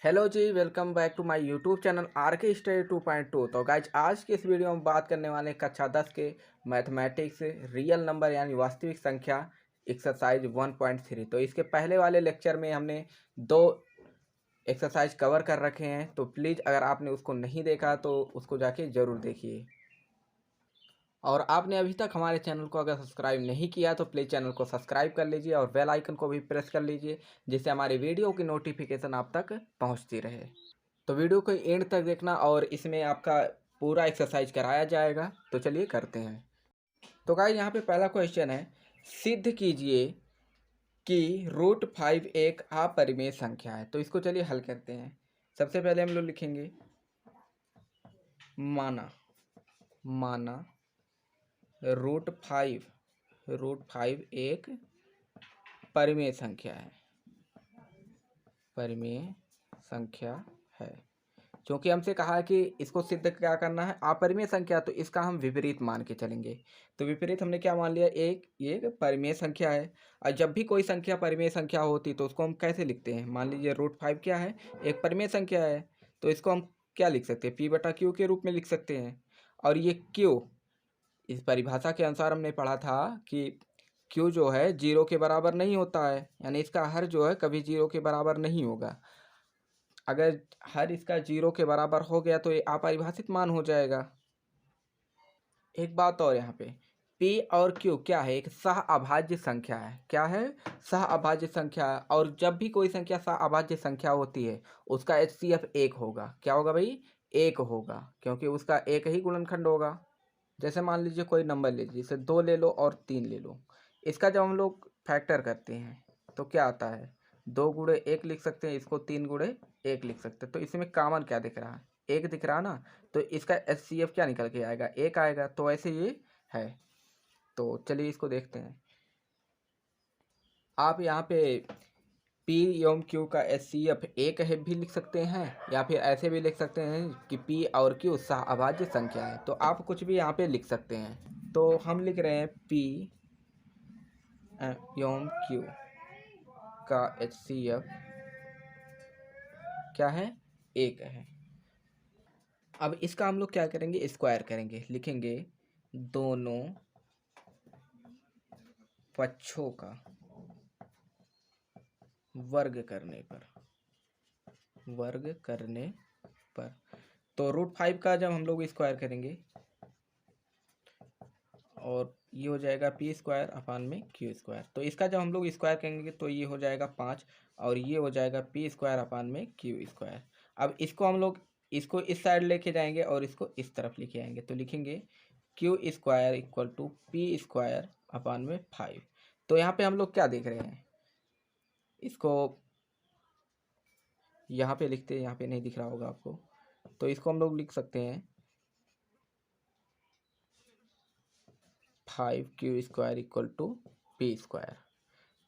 Hello जी, welcome back to my YouTube channel R K study 2.2। तो guys आज की इस वीडियो में बात करने वाले कक्षा 10 के मैथमेटिक्स रियल नंबर यानी वास्तविक संख्या एक्सरसाइज 1.3। तो इसके पहले वाले लेक्चर में हमने दो एक्सरसाइज कवर कर रखे हैं, तो प्लीज़ अगर आपने उसको नहीं देखा तो उसको जाके ज़रूर देखिए। और आपने अभी तक हमारे चैनल को अगर सब्सक्राइब नहीं किया तो प्लीज़ चैनल को सब्सक्राइब कर लीजिए और बेल आइकन को भी प्रेस कर लीजिए, जिससे हमारी वीडियो की नोटिफिकेशन आप तक पहुंचती रहे। तो वीडियो को एंड तक देखना और इसमें आपका पूरा एक्सरसाइज कराया जाएगा। तो चलिए करते हैं। तो गाइस यहाँ पे पहला क्वेश्चन है, सिद्ध कीजिए कि √5 एक अपरिमेय संख्या है। तो इसको चलिए हल करते हैं। सबसे पहले हम लोग लिखेंगे माना √5 एक परिमेय संख्या है, परिमेय संख्या है। क्योंकि हमसे कहा है कि इसको सिद्ध क्या करना है, अपरिमेय संख्या, तो इसका हम विपरीत मान के चलेंगे। तो विपरीत हमने क्या मान लिया, एक परिमेय संख्या है। और जब भी कोई संख्या परिमेय संख्या होती तो उसको हम कैसे लिखते हैं, मान लीजिए √5 क्या है, एक परिमेय संख्या है, तो इसको हम क्या लिख सकते हैं, P/Q के रूप में लिख सकते हैं। और ये Q, इस परिभाषा के अनुसार हमने पढ़ा था कि Q जो है 0 के बराबर नहीं होता है, यानी इसका हर जो है कभी 0 के बराबर नहीं होगा। अगर हर इसका 0 के बराबर हो गया तो ये अपरिभाषित मान हो जाएगा। एक बात और, यहाँ पे P और Q क्या है, एक सह अभाज्य संख्या है। क्या है, सह अभाज्य संख्या। और जब भी कोई संख्या सह अभाज्य संख्या होती है उसका HCF 1 होगा। क्या होगा भाई, 1 होगा, क्योंकि उसका एक ही गुणनखंड होगा। जैसे मान लीजिए कोई नंबर ले लीजिए, जैसे 2 ले लो और 3 ले लो। इसका जब हम लोग फैक्टर करते हैं तो क्या आता है, 2 × 1 लिख सकते हैं, इसको 3 × 1 लिख सकते हैं। तो इसमें कॉमन क्या दिख रहा है, 1 दिख रहा है ना, तो इसका HCF क्या निकल के आएगा, 1 आएगा। तो ऐसे ये है। तो चलिए इसको देखते हैं। आप यहाँ पे P एवं Q का HCF 1 है भी लिख सकते हैं, या फिर ऐसे भी लिख सकते हैं कि P और Q सह अभाज्य संख्या है। तो आप कुछ भी यहाँ पे लिख सकते हैं। तो हम लिख रहे हैं P एवं Q का HCF क्या है, 1 है। अब इसका हम लोग क्या करेंगे, स्क्वायर करेंगे। लिखेंगे दोनों पक्षों का वर्ग करने पर तो √5 का जब हम लोग स्क्वायर करेंगे और ये हो जाएगा P²/Q²। तो इसका जब हम लोग स्क्वायर करेंगे तो ये हो जाएगा 5 और ये हो जाएगा P²/Q²। अब इसको हम लोग इसको इस साइड लेके जाएंगे और इसको इस तरफ लेके आएंगे। तो लिखेंगे Q² = P²/5। तो यहाँ पे हम लोग क्या देख रहे हैं, इसको यहाँ पे लिखते हैं, यहाँ पे नहीं दिख रहा होगा आपको, तो इसको हम लोग लिख सकते हैं 5Q² = P²।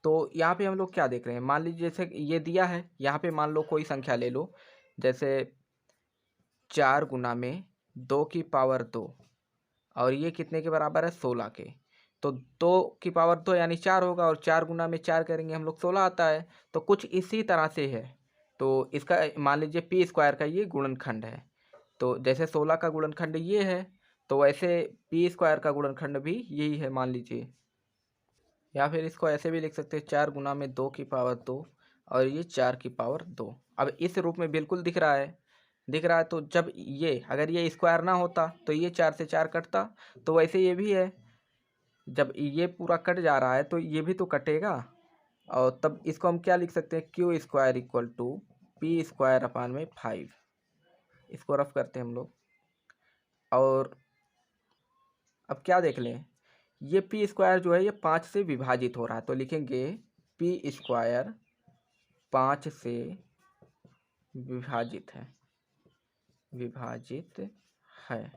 तो यहाँ पे हम लोग क्या देख रहे हैं, मान लीजिए जैसे ये दिया है, यहाँ पे मान लो कोई संख्या ले लो, जैसे 4 × 2⁻2 और ये कितने के बराबर है, 16 के। तो 2⁻2 यानी 4 होगा, और 4 × 4 करेंगे हम लोग 16 आता है। तो कुछ इसी तरह से है। तो इसका मान लीजिए P² का ये गुणनखंड है, तो जैसे 16 का गुणनखंड ये है, तो वैसे P² का गुणनखंड भी यही है मान लीजिए। या फिर इसको ऐसे भी लिख सकते हैं 4 × 2⁻2 और ये 4⁻2। अब इस रूप में बिल्कुल दिख रहा है। तो जब ये अगर ये स्क्वायर ना होता तो ये 4 से 4 कटता, तो वैसे ये भी है, जब ये पूरा कट जा रहा है तो ये भी तो कटेगा। और तब इसको हम क्या लिख सकते हैं, Q² = P²/5। इसको रफ करते हैं हम लोग। और अब क्या देख लें, ये P² जो है ये 5 से विभाजित हो रहा है। तो लिखेंगे P² 5 से विभाजित है।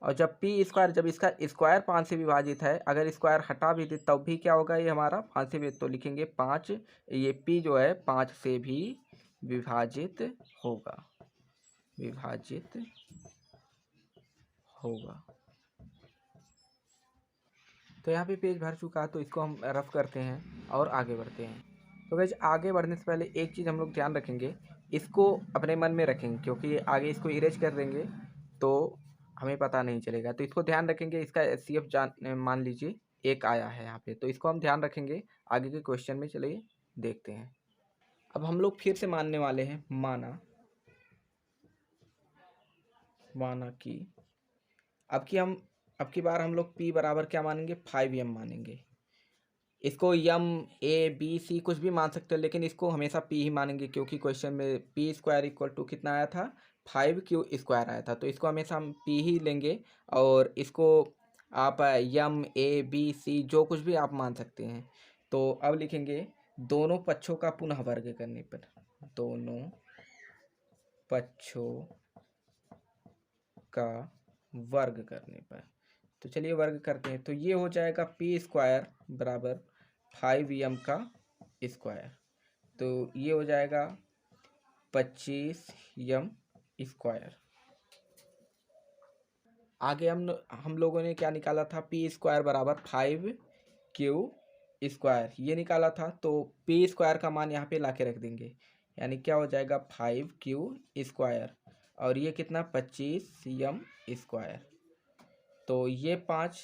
और जब P² जब इसका स्क्वायर 5 से विभाजित है, अगर स्क्वायर हटा भी दे तब भी क्या होगा, ये हमारा 5 से तो लिखेंगे 5, ये P जो है 5 से भी विभाजित होगा। तो यहाँ पे पेज भर चुका है, तो इसको हम रफ करते हैं और आगे बढ़ते हैं। तो गाइस आगे बढ़ने से पहले एक चीज़ हम लोग ध्यान रखेंगे, इसको अपने मन में रखेंगे क्योंकि आगे इसको इरेज कर देंगे तो हमें पता नहीं चलेगा। तो इसको ध्यान रखेंगे, इसका एचसीएफ मान लीजिए 1 आया है यहाँ पे, तो इसको हम ध्यान रखेंगे आगे के क्वेश्चन में। चलिए देखते हैं। अब हम लोग फिर से मानने वाले हैं, माना कि अब की बार हम लोग p बराबर क्या मानेंगे, 5m मानेंगे। इसको यम ए बी सी कुछ भी मान सकते हो, लेकिन इसको हमेशा पी ही मानेंगे क्योंकि क्वेश्चन में पी स्क्वायर इक्वल टू कितना आया था, 5q स्क्वायर आया था। तो इसको हमेशा हम पी ही लेंगे और इसको आप यम ए बी सी जो कुछ भी आप मान सकते हैं। तो अब लिखेंगे दोनों पक्षों का पुनः वर्ग करने पर, दोनों पक्षों का वर्ग करने पर। तो चलिए वर्ग करते हैं। तो ये हो जाएगा पी स्क्वायर बराबर 5m का स्क्वायर, तो ये हो जाएगा 25m स्क्वायर। आगे हम लोगों ने क्या निकाला था, पी स्क्वायर बराबर 5q स्क्वायर ये निकाला था। तो पी स्क्वायर का मान यहाँ पे ला के रख देंगे, यानी क्या हो जाएगा 5q स्क्वायर और ये कितना 25m स्क्वायर। तो ये 5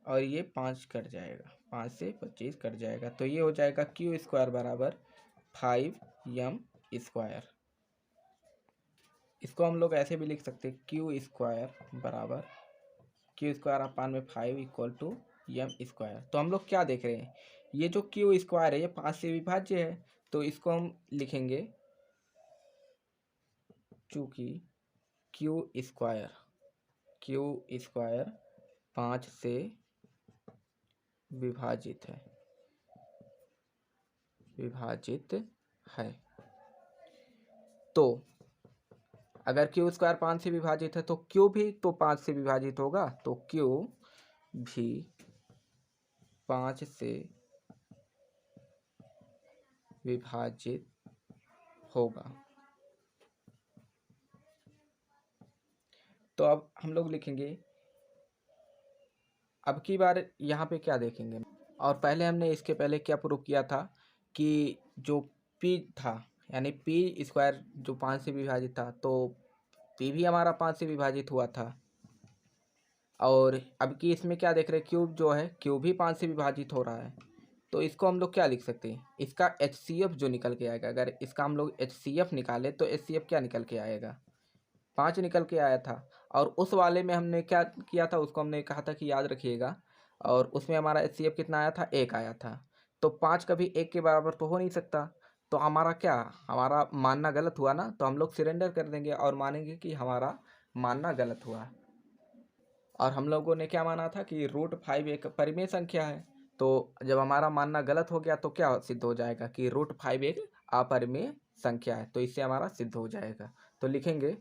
और ये 5 कट जाएगा, 5 से 25 कट जाएगा। तो ये हो जाएगा q स्क्वायर बराबर 5m स्क्वायर। इसको हम लोग ऐसे भी लिख सकते हैं, q स्क्वायर बराबर q स्क्वायर अपान में 5 इक्वल टू m स्क्वायर। तो हम लोग क्या देख रहे हैं, ये जो q स्क्वायर है ये 5 से विभाज्य है, तो इसको हम लिखेंगे चूँकि q स्क्वायर 5 से विभाजित है। तो अगर q स्क्वायर 5 से विभाजित है तो q भी तो 5 से विभाजित होगा, तो q भी 5 से विभाजित होगा। तो अब हम लोग लिखेंगे, अब की बार यहाँ पे क्या देखेंगे, और पहले हमने इसके पहले क्या प्रूव किया था कि जो p था यानी p स्क्वायर जो 5 से विभाजित था, तो p भी हमारा 5 से विभाजित हुआ था। और अब की इसमें क्या देख रहे हैं, क्यूब जो है क्यूब भी 5 से विभाजित हो रहा है। तो इसको हम लोग क्या लिख सकते हैं, इसका HCF जो निकल के आएगा, अगर इसका हम लोग HCF निकाले तो HCF क्या निकल के आएगा, 5 निकल के आया था। और उस वाले में हमने क्या किया था, उसको हमने कहा था कि याद रखिएगा, और उसमें हमारा HCF कितना आया था, 1 आया था। तो 5 कभी 1 के बराबर तो हो नहीं सकता, तो हमारा मानना गलत हुआ ना, तो हम लोग सरेंडर कर देंगे और मानेंगे कि हमारा मानना गलत हुआ। और हम लोगों ने क्या माना था कि √5 एक परिमेय संख्या है। तो जब हमारा मानना गलत हो गया तो क्या सिद्ध हो जाएगा कि √5 एक अपरिमेय संख्या है, तो इससे हमारा सिद्ध हो जाएगा। तो लिखेंगे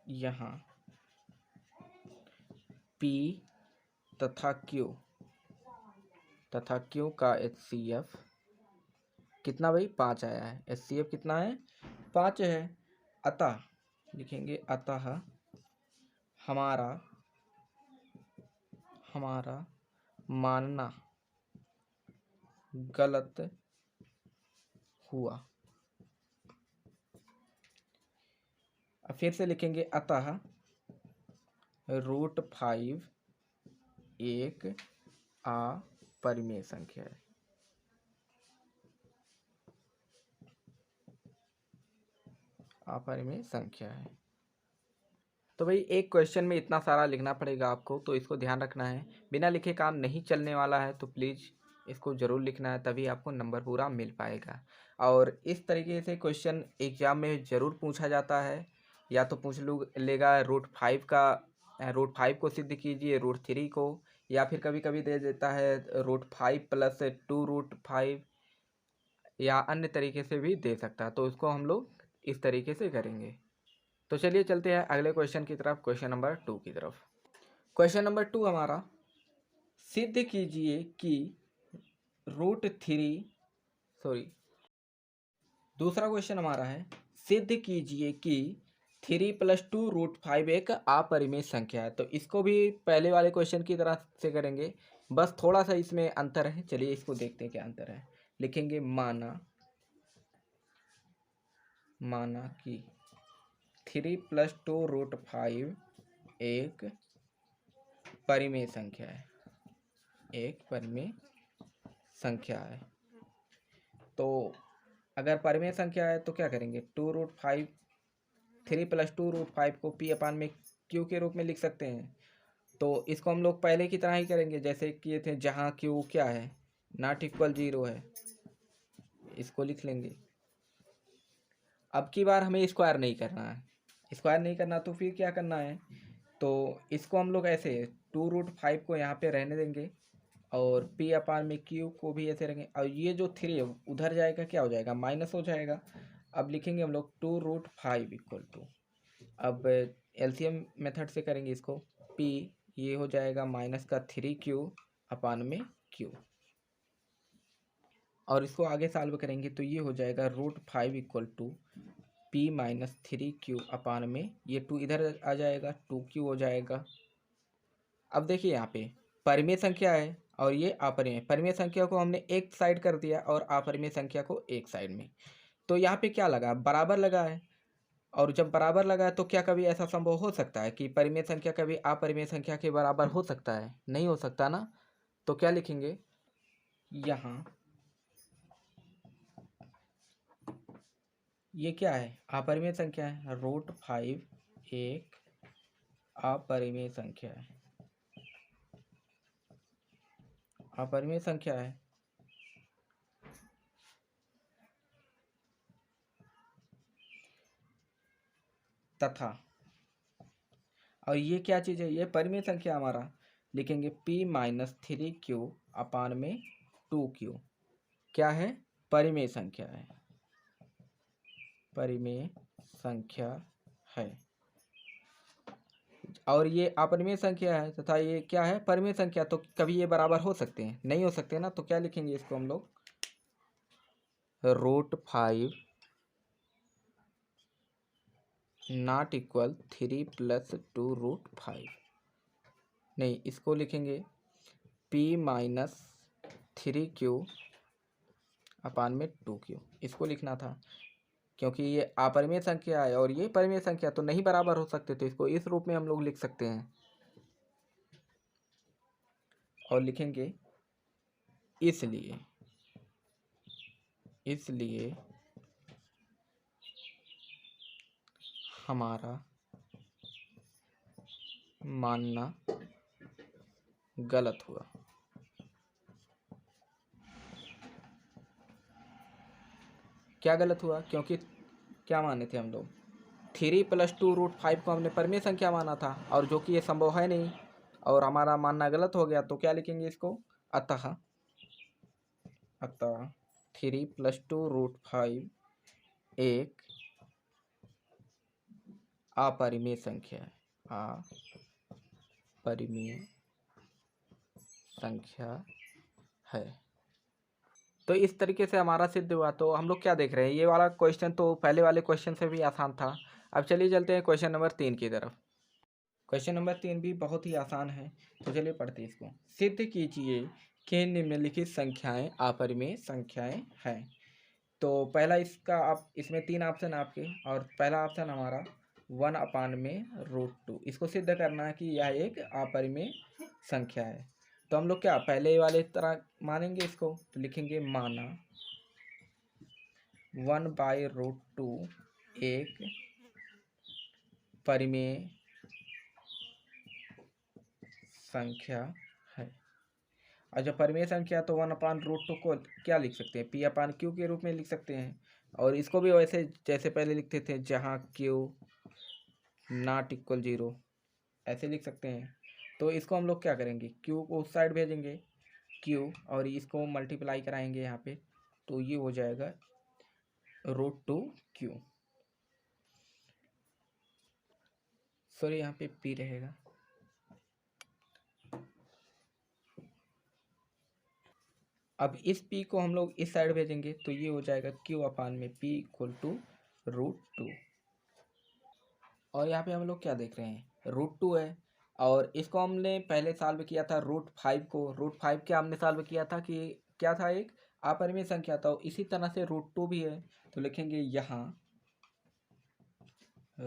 यहाँ P तथा Q का HCF कितना भाई, 5 आया है। HCF कितना है, 5 है। अतः लिखेंगे, अतः हमारा मानना गलत हुआ। अब फिर से लिखेंगे, अतः √5 एक अपरिमेय संख्या है। अपरिमेय संख्या है। तो भाई एक क्वेश्चन में इतना सारा लिखना पड़ेगा आपको, तो इसको ध्यान रखना है। बिना लिखे काम नहीं चलने वाला है, तो प्लीज़ इसको ज़रूर लिखना है, तभी आपको नंबर पूरा मिल पाएगा। और इस तरीके से क्वेश्चन एग्जाम में ज़रूर पूछा जाता है, या तो पूछ लेगा √5 को सिद्ध कीजिए, √3 को, या फिर कभी कभी दे देता है √5 + 2√5, या अन्य तरीके से भी दे सकता है। तो उसको हम लोग इस तरीके से करेंगे। तो चलिए चलते हैं अगले क्वेश्चन की तरफ, क्वेश्चन नंबर 2 की तरफ। क्वेश्चन नंबर 2 हमारा, सिद्ध कीजिए कि दूसरा क्वेश्चन हमारा है, सिद्ध कीजिए कि 3 + 2√5 एक अपरिमेय संख्या है। तो इसको भी पहले वाले क्वेश्चन की तरह से करेंगे बस थोड़ा सा इसमें अंतर है, चलिए इसको देखते हैं क्या अंतर है। लिखेंगे माना कि 3+2√5 एक परिमेय संख्या है, एक परिमेय संख्या है। तो अगर परिमेय संख्या है तो क्या करेंगे, 2√5, 3+2√5 को p/में q के रूप में लिख सकते हैं। तो इसको हम लोग पहले की तरह ही करेंगे जैसे किए थे, जहाँ q क्या है, ≠0 है, इसको लिख लेंगे। अब की बार हमें स्क्वायर नहीं करना है, स्क्वायर नहीं करना तो फिर क्या करना है, तो इसको हम लोग ऐसे 2√5 को यहाँ पे रहने देंगे और p/में q को भी ऐसे रहेंगे, और ये जो 3 है उधर जाएगा, क्या हो जाएगा, माइनस हो जाएगा। अब लिखेंगे हम लोग 2√5 इक्वल टू, अब एलसीएम मेथड से करेंगे इसको, p ये हो जाएगा -3q/q, और इसको आगे सॉल्व करेंगे तो ये हो जाएगा √5 इक्वल टू p - 3q/में, ये 2 इधर आ जाएगा, 2q हो जाएगा। अब देखिए यहाँ पे परिमेय संख्या है और ये अपरिमेय, परिमेय संख्या को हमने एक साइड कर दिया और अपरिमेय संख्या को एक साइड में। तो यहाँ पे क्या लगा, बराबर लगा है, और जब बराबर लगा है तो क्या कभी ऐसा संभव हो सकता है कि परिमेय संख्या कभी अपरिमेय संख्या के बराबर हो सकता है, नहीं हो सकता ना। तो क्या लिखेंगे यहाँ, ये क्या है, अपरिमेय संख्या है, √5 एक अपरिमेय संख्या है, अपरिमेय संख्या है। तथा, और ये क्या चीज़ है, ये परिमेय संख्या हमारा, लिखेंगे p - 3q/में 2q, क्या है, परिमेय संख्या है, परिमेय संख्या है। और ये अपरिमेय संख्या है तथा ये क्या है, परिमेय संख्या, तो कभी ये बराबर हो सकते हैं, नहीं हो सकते ना। तो क्या लिखेंगे इसको हम लोग, √5 ≠ 3+2√5, नहीं, इसको लिखेंगे p - 3q/में 2q, इसको लिखना था, क्योंकि ये अपरिमेय संख्या है और ये परिमेय संख्या तो नहीं बराबर हो सकते, तो इसको इस रूप में हम लोग लिख सकते हैं। और लिखेंगे इसलिए हमारा मानना गलत हुआ। क्या गलत हुआ, क्योंकि क्या माने थे हम लोग, 3+2√5 को हमने परिमेय संख्या माना था, और जो कि ये संभव है नहीं, और हमारा मानना गलत हो गया। तो क्या लिखेंगे इसको, अतः 3+2√5 एक अपरिमेय संख्या है, अपरिमेय संख्या है। तो इस तरीके से हमारा सिद्ध हुआ। तो हम लोग क्या देख रहे हैं, ये वाला क्वेश्चन तो पहले वाले क्वेश्चन से भी आसान था। अब चलिए चलते हैं क्वेश्चन नंबर 3 की तरफ। क्वेश्चन नंबर 3 भी बहुत ही आसान है, तो चलिए पढ़ते हैं इसको। सिद्ध कीजिए कि निम्नलिखित संख्याएं अपरिमेय संख्याएं हैं। तो पहला इसका, आप इसमें 3 ऑप्शन आपके, और पहला ऑप्शन हमारा 1/√2, इसको सिद्ध करना है कि यह एक अपरिमेय संख्या है। तो हम लोग क्या पहले वाले तरह मानेंगे इसको, तो लिखेंगे माना 1/√2 एक परिमेय संख्या है। और जब परिमेय संख्या तो 1/√2 को क्या लिख सकते हैं, p/q के रूप में लिख सकते हैं, और इसको भी वैसे जैसे पहले लिखते थे, जहाँ q ≠ 0, ऐसे लिख सकते हैं। तो इसको हम लोग क्या करेंगे, q को उस साइड भेजेंगे, q, और इसको मल्टीप्लाई कराएंगे यहाँ पे, तो ये हो जाएगा √2q, सॉरी यहाँ पे p रहेगा। अब इस p को हम लोग इस साइड भेजेंगे, तो ये हो जाएगा q/में p = √2। और यहाँ पे हम लोग क्या देख रहे हैं, √2 है, और इसको हमने पहले सॉल्व किया था √5 को। √5 क्या हमने सॉल्व किया था कि क्या था, एक अपरिमेय संख्या था। इसी तरह से √2 भी है, तो लिखेंगे यहाँ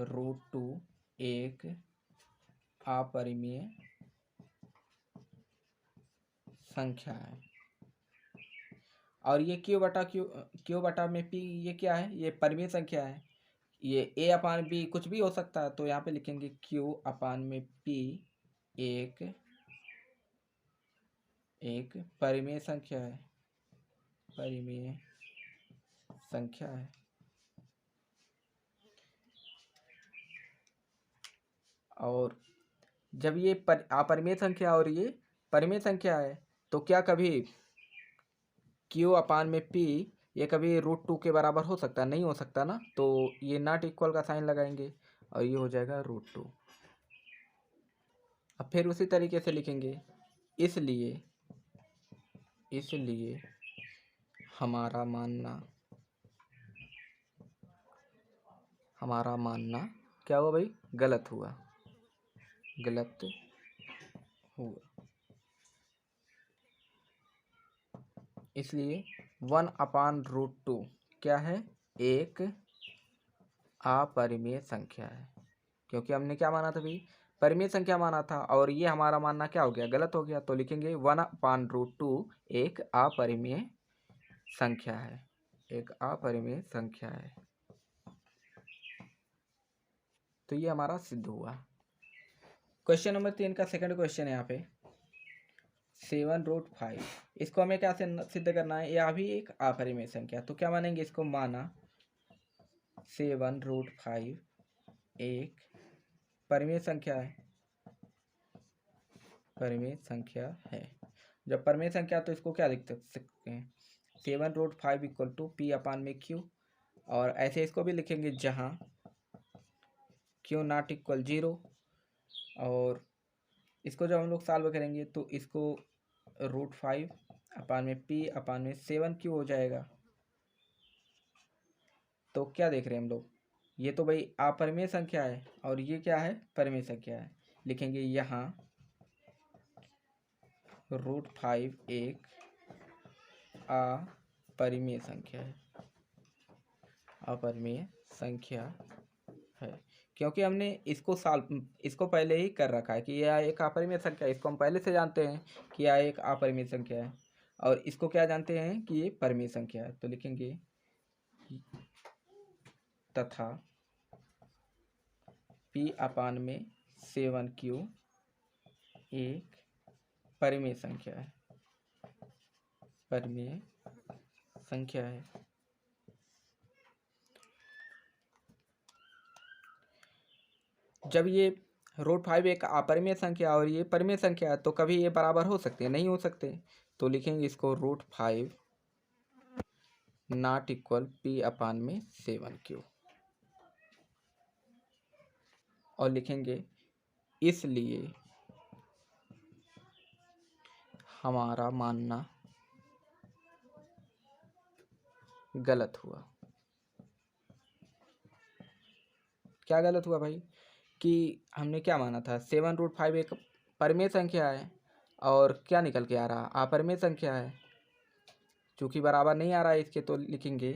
√2 एक अपरिमेय संख्या है। और ये क्यू बटा में पी, ये क्या है, ये परिमेय संख्या है। ये ए अपान बी कुछ भी हो सकता है, तो यहाँ पे लिखेंगे क्यू अपान में पी एक परिमेय संख्या है, परिमेय संख्या है। और जब ये अपरिमेय संख्या और ये परिमेय संख्या है, तो क्या कभी क्यू अपान में पी ये कभी √2 के बराबर हो सकता है? नहीं हो सकता ना, तो ये नॉट इक्वल का साइन लगाएंगे और ये हो जाएगा √2। अब फिर उसी तरीके से लिखेंगे, इसलिए हमारा मानना क्या हुआ भाई, गलत हुआ। इसलिए 1/√2 क्या है, एक अपरिमेय संख्या है। क्योंकि हमने क्या माना था भाई, परिमेय संख्या माना था, और ये हमारा मानना क्या हो गया, गलत हो गया। तो लिखेंगे 1/√2 एक अपरिमेय संख्या है, एक अपरिमेय संख्या है। तो ये हमारा सिद्ध हुआ। क्वेश्चन नंबर 3 का सेकंड क्वेश्चन है यहाँ पे 7√5। इसको हमें क्या सिद्ध करना है, यह भी एक अपरिमेय संख्या। तो क्या मानेंगे, इसको माना 7√5 एक परिमेय संख्या है, परिमेय संख्या है। जब परिमेय संख्या तो इसको क्या लिख सकते हैं, 7√5 इक्वल टू पी अपान में क्यू। और ऐसे इसको भी लिखेंगे जहाँ क्यू नॉट इक्वल 0। और इसको जब हम लोग सॉल्व करेंगे तो इसको √5 अपान में पी अपान में 7 क्यू हो जाएगा। तो क्या देख रहे हैं हम लोग, ये तो भाई अपरिमेय संख्या है और ये क्या है, परिमेय संख्या है। लिखेंगे यहाँ √5 एक अपरिमेय संख्या है, अपरिमेय संख्या है। क्योंकि हमने इसको पहले ही कर रखा है कि यह एक अपरिमेय संख्या है। इसको हम पहले से जानते हैं कि यह एक अपरिमेय संख्या है, और इसको क्या जानते हैं कि ये परिमेय संख्या है। तो लिखेंगे तथा पी अपान में 7q एक परिमेय संख्या है, परिमेय संख्या है। जब ये √5 एक अपरिमेय संख्या और ये परिमेय संख्या है, तो कभी ये बराबर हो सकते हैं, नहीं हो सकते। तो लिखेंगे इसको √5 नॉट इक्वल पी अपान में 7q। और लिखेंगे इसलिए हमारा मानना गलत हुआ। क्या गलत हुआ भाई, कि हमने क्या माना था, 7√5 एक परिमेय संख्या है और क्या निकल के आ रहा, अपरिमेय संख्या है। चूँकि बराबर नहीं आ रहा है इसके, तो लिखेंगे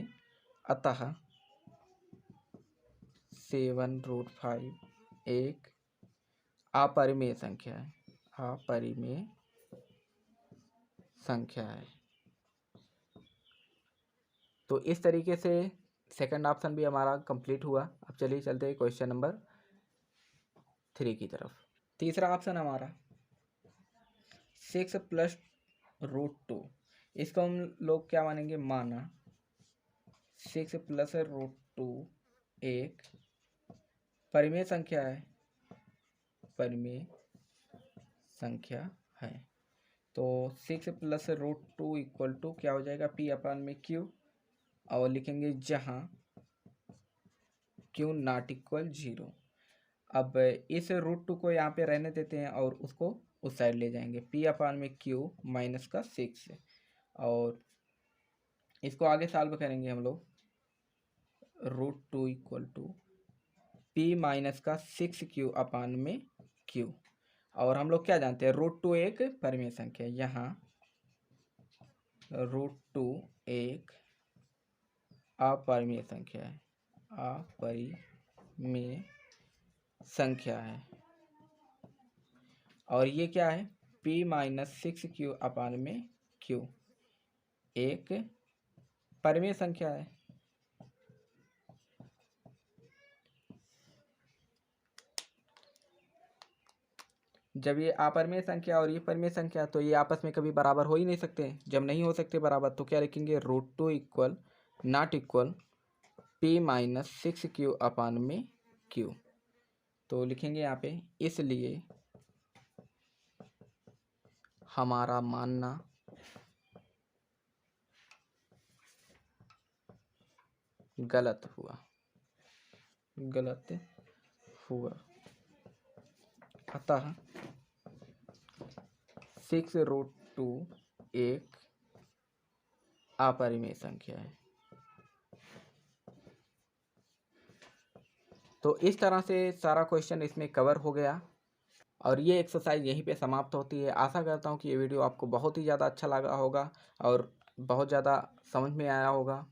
अतः 7√5 एक अपरिमेय संख्या है, अपरिमेय संख्या है। तो इस तरीके से सेकंड ऑप्शन भी हमारा कंप्लीट हुआ। अब चलिए चलते हैं क्वेश्चन नंबर 3 की तरफ। तीसरा ऑप्शन हमारा 6 + √2। इसको हम लोग क्या मानेंगे, माना 6 + √2 एक परिमेय संख्या है, परिमेय संख्या है। तो 6 + √2 इक्वल टू क्या हो जाएगा, पी अपान में क्यू। और लिखेंगे जहाँ क्यू नॉट इक्वल 0। अब इस √2 को यहाँ पे रहने देते हैं और उसको उस साइड ले जाएंगे, पी अपान में क्यू माइनस का 6। और इसको आगे सॉल्व करेंगे हम लोग, √2 इक्वल टू पी माइनस का 6q अपान में क्यू। और हम लोग क्या जानते हैं, √2 एक परिमेय संख्या है। यहाँ √2 एक अपरिमेय संख्या है, अपरिमेय संख्या है। और ये क्या है, p-6q/q एक परिमेय संख्या है। जब ये अपरिमेय संख्या और ये परिमेय संख्या, तो ये आपस में कभी बराबर हो ही नहीं सकते। जब नहीं हो सकते बराबर, तो क्या लिखेंगे, √2 इक्वल नॉट इक्वल p-6q/q। तो लिखेंगे यहाँ पे, इसलिए हमारा मानना गलत हुआ, गलत हुआ। अतः 6√2 एक अपरिमेय संख्या है। तो इस तरह से सारा क्वेश्चन इसमें कवर हो गया और ये एक्सरसाइज यहीं पे समाप्त होती है। आशा करता हूँ कि ये वीडियो आपको बहुत ही ज़्यादा अच्छा लगा होगा और बहुत ज़्यादा समझ में आया होगा।